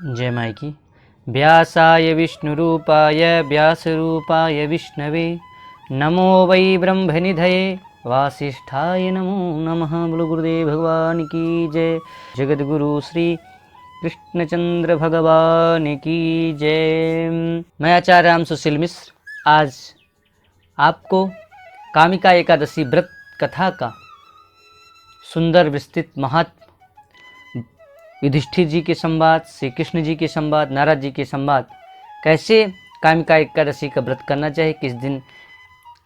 जय माई की। व्यासाय विष्णुरूपाय व्यासरूपाय विष्णवे नमो वै ब्रह्मनिधये वासिष्ठाय नमो नमः। बोलो गुरुदेव भगवान की जय। जगद्गुरु श्री कृष्णचंद्र भगवान की जय। मैं आचार्य राम सुशील मिश्र आज आपको कामिका एकादशी व्रत कथा का सुंदर विस्तृत महत्व, युधिष्ठिर जी के संवाद, श्री कृष्ण जी के संवाद, नारद जी के संवाद, कैसे कामिका एकादशी का व्रत करना चाहिए, किस दिन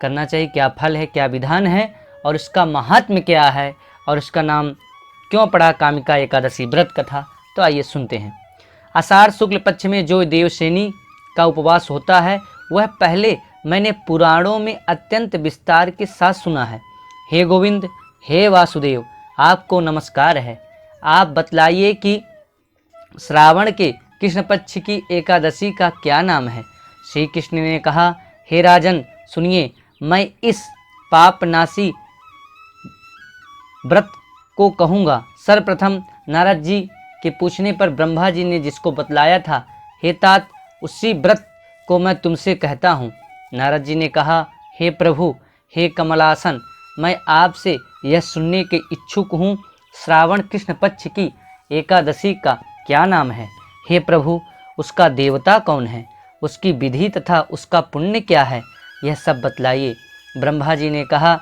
करना चाहिए, क्या फल है, क्या विधान है और इसका महात्म्य क्या है और इसका नाम क्यों पड़ा कामिका एकादशी व्रत कथा। तो आइए सुनते हैं। आषाढ़ शुक्ल पक्ष में जो देवशेनी का उपवास होता है वह पहले मैंने पुराणों में अत्यंत विस्तार के साथ सुना है। हे गोविंद, हे वासुदेव, आपको नमस्कार है। आप बतलाइए कि श्रावण के कृष्ण पक्ष की एकादशी का क्या नाम है। श्री कृष्ण ने कहा, हे राजन सुनिए, मैं इस पापनाशी व्रत को कहूँगा। सर्वप्रथम नारद जी के पूछने पर ब्रह्मा जी ने जिसको बतलाया था, हे तात, उसी व्रत को मैं तुमसे कहता हूँ। नारद जी ने कहा, हे प्रभु, हे कमलासन, मैं आपसे यह सुनने के इच्छुक हूँ, श्रावण कृष्ण पक्ष की एकादशी का क्या नाम है। हे प्रभु, उसका देवता कौन है, उसकी विधि तथा उसका पुण्य क्या है, यह सब बतलाइए। ब्रह्मा जी ने कहा,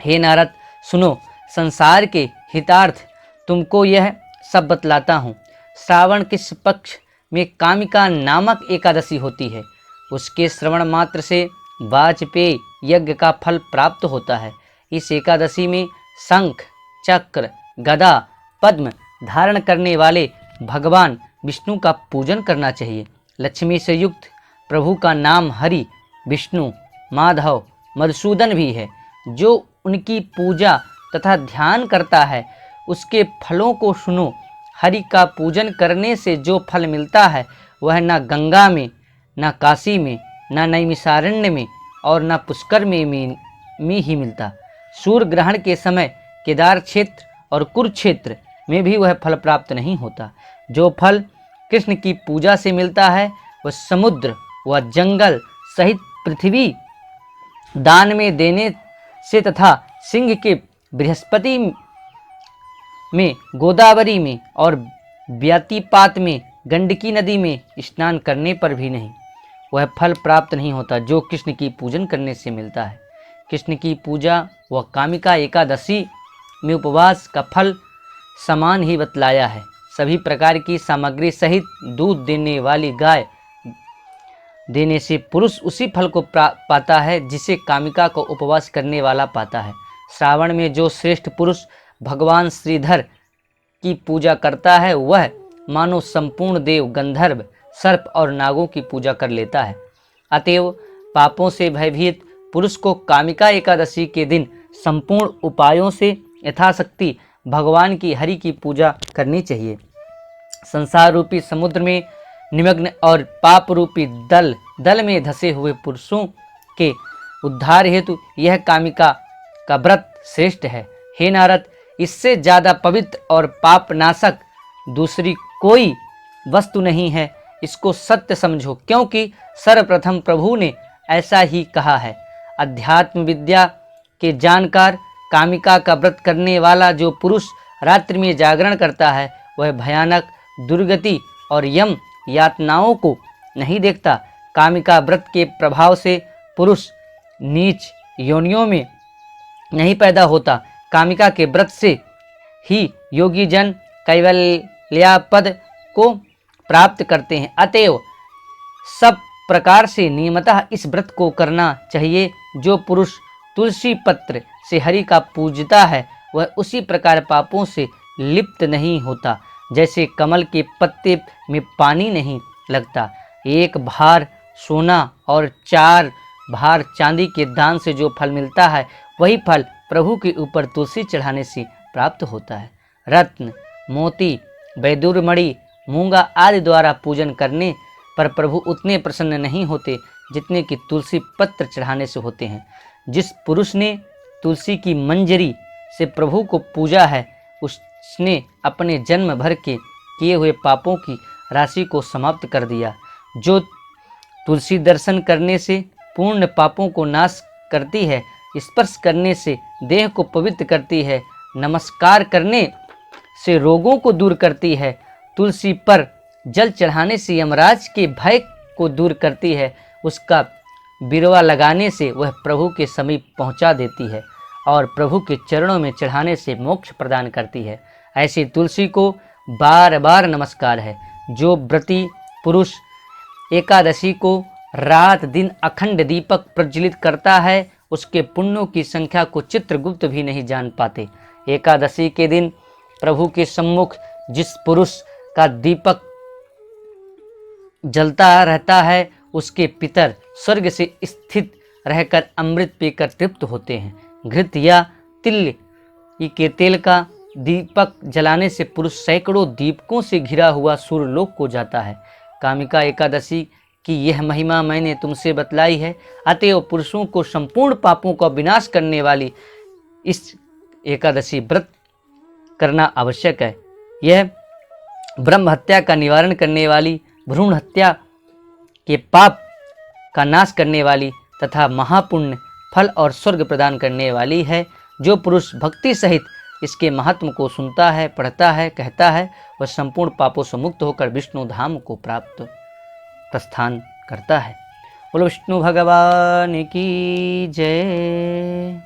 हे नारद सुनो, संसार के हितार्थ तुमको यह सब बतलाता हूँ। श्रावण कृष्ण पक्ष में कामिका नामक एकादशी होती है। उसके श्रवण मात्र से वाजपेय यज्ञ का फल प्राप्त होता है। इस एकादशी में शंख, चक्र, गदा, पद्म धारण करने वाले भगवान विष्णु का पूजन करना चाहिए। लक्ष्मी से युक्त प्रभु का नाम हरि, विष्णु, माधव, मधुसूदन भी है। जो उनकी पूजा तथा ध्यान करता है उसके फलों को सुनो। हरि का पूजन करने से जो फल मिलता है वह न गंगा में, न काशी में, न नैमिषारण्य में और न पुष्कर में ही मिलता। सूर्य ग्रहण के समय केदार क्षेत्र और कुरुक्षेत्र में भी वह फल प्राप्त नहीं होता। जो फल कृष्ण की पूजा से मिलता है वह समुद्र व जंगल सहित पृथ्वी दान में देने से तथा सिंह के बृहस्पति में, गोदावरी में और व्यातिपात में, गंडकी नदी में स्नान करने पर भी नहीं, वह फल प्राप्त नहीं होता जो कृष्ण की पूजन करने से मिलता है। कृष्ण की पूजा व कामिका एकादशी में उपवास का फल समान ही बतलाया है। सभी प्रकार की सामग्री सहित दूध देने वाली गाय देने से पुरुष उसी फल को पाता है जिसे कामिका को उपवास करने वाला पाता है। श्रावण में जो श्रेष्ठ पुरुष भगवान श्रीधर की पूजा करता है वह मानो संपूर्ण देव, गंधर्व, सर्प और नागों की पूजा कर लेता है। अतएव पापों से भयभीत पुरुष को कामिका एकादशी के दिन संपूर्ण उपायों से यथाशक्ति भगवान की हरि की पूजा करनी चाहिए। संसार रूपी समुद्र में निमग्न और पाप रूपी दल में धसे हुए पुरुषों के उद्धार हेतु यह कामिका का व्रत श्रेष्ठ है। हे नारद, इससे ज़्यादा पवित्र और पाप नाशक दूसरी कोई वस्तु नहीं है। इसको सत्य समझो, क्योंकि सर्वप्रथम प्रभु ने ऐसा ही कहा है। अध्यात्म विद्या के जानकार कामिका का व्रत करने वाला जो पुरुष रात्रि में जागरण करता है वह भयानक दुर्गति और यम यातनाओं को नहीं देखता। कामिका व्रत के प्रभाव से पुरुष नीच योनियों में नहीं पैदा होता। कामिका के व्रत से ही योगी जन कैवल्यापद को प्राप्त करते हैं। अतएव सब प्रकार से नियमतः इस व्रत को करना चाहिए। जो पुरुष तुलसी पत्र से हरि का पूजता है वह उसी प्रकार पापों से लिप्त नहीं होता जैसे कमल के पत्ते में पानी नहीं लगता। एक भार सोना और 4 भार चांदी के दान से जो फल मिलता है वही फल प्रभु के ऊपर तुलसी चढ़ाने से प्राप्त होता है। रत्न, मोती, वैदुर्मणि, मूंगा आदि द्वारा पूजन करने पर प्रभु उतने प्रसन्न नहीं होते जितने कि तुलसी पत्र चढ़ाने से होते हैं। जिस पुरुष ने तुलसी की मंजरी से प्रभु को पूजा है उसने अपने जन्म भर के किए हुए पापों की राशि को समाप्त कर दिया। जो तुलसी दर्शन करने से पूर्ण पापों को नाश करती है, स्पर्श करने से देह को पवित्र करती है, नमस्कार करने से रोगों को दूर करती है, तुलसी पर जल चढ़ाने से यमराज के भय को दूर करती है, उसका बिरवा लगाने से वह प्रभु के समीप पहुंचा देती है और प्रभु के चरणों में चढ़ाने से मोक्ष प्रदान करती है। ऐसी तुलसी को बार बार नमस्कार है। जो व्रती पुरुष एकादशी को रात दिन अखंड दीपक प्रज्वलित करता है, उसके पुण्यों की संख्या को चित्रगुप्त भी नहीं जान पाते। एकादशी के दिन प्रभु के सम्मुख जिस पुरुष का दीपक जलता रहता है, उसके पितर स्वर्ग से स्थित रहकर अमृत पीकर तृप्त होते हैं। घृत या तिल के तेल का दीपक जलाने से पुरुष सैकड़ों दीपकों से घिरा हुआ सूर्यलोक को जाता है। कामिका एकादशी की यह महिमा मैंने तुमसे बतलाई है, अतएव पुरुषों को संपूर्ण पापों का विनाश करने वाली इस एकादशी व्रत करना आवश्यक है। यह ब्रह्म हत्या का निवारण करने वाली, भ्रूण हत्या के पाप का नाश करने वाली तथा महापुण्य फल और स्वर्ग प्रदान करने वाली है। जो पुरुष भक्ति सहित इसके महत्व को सुनता है, पढ़ता है, कहता है, वह संपूर्ण पापों से मुक्त होकर विष्णु धाम को प्राप्त प्रस्थान करता है। बोलो विष्णु भगवान की जय।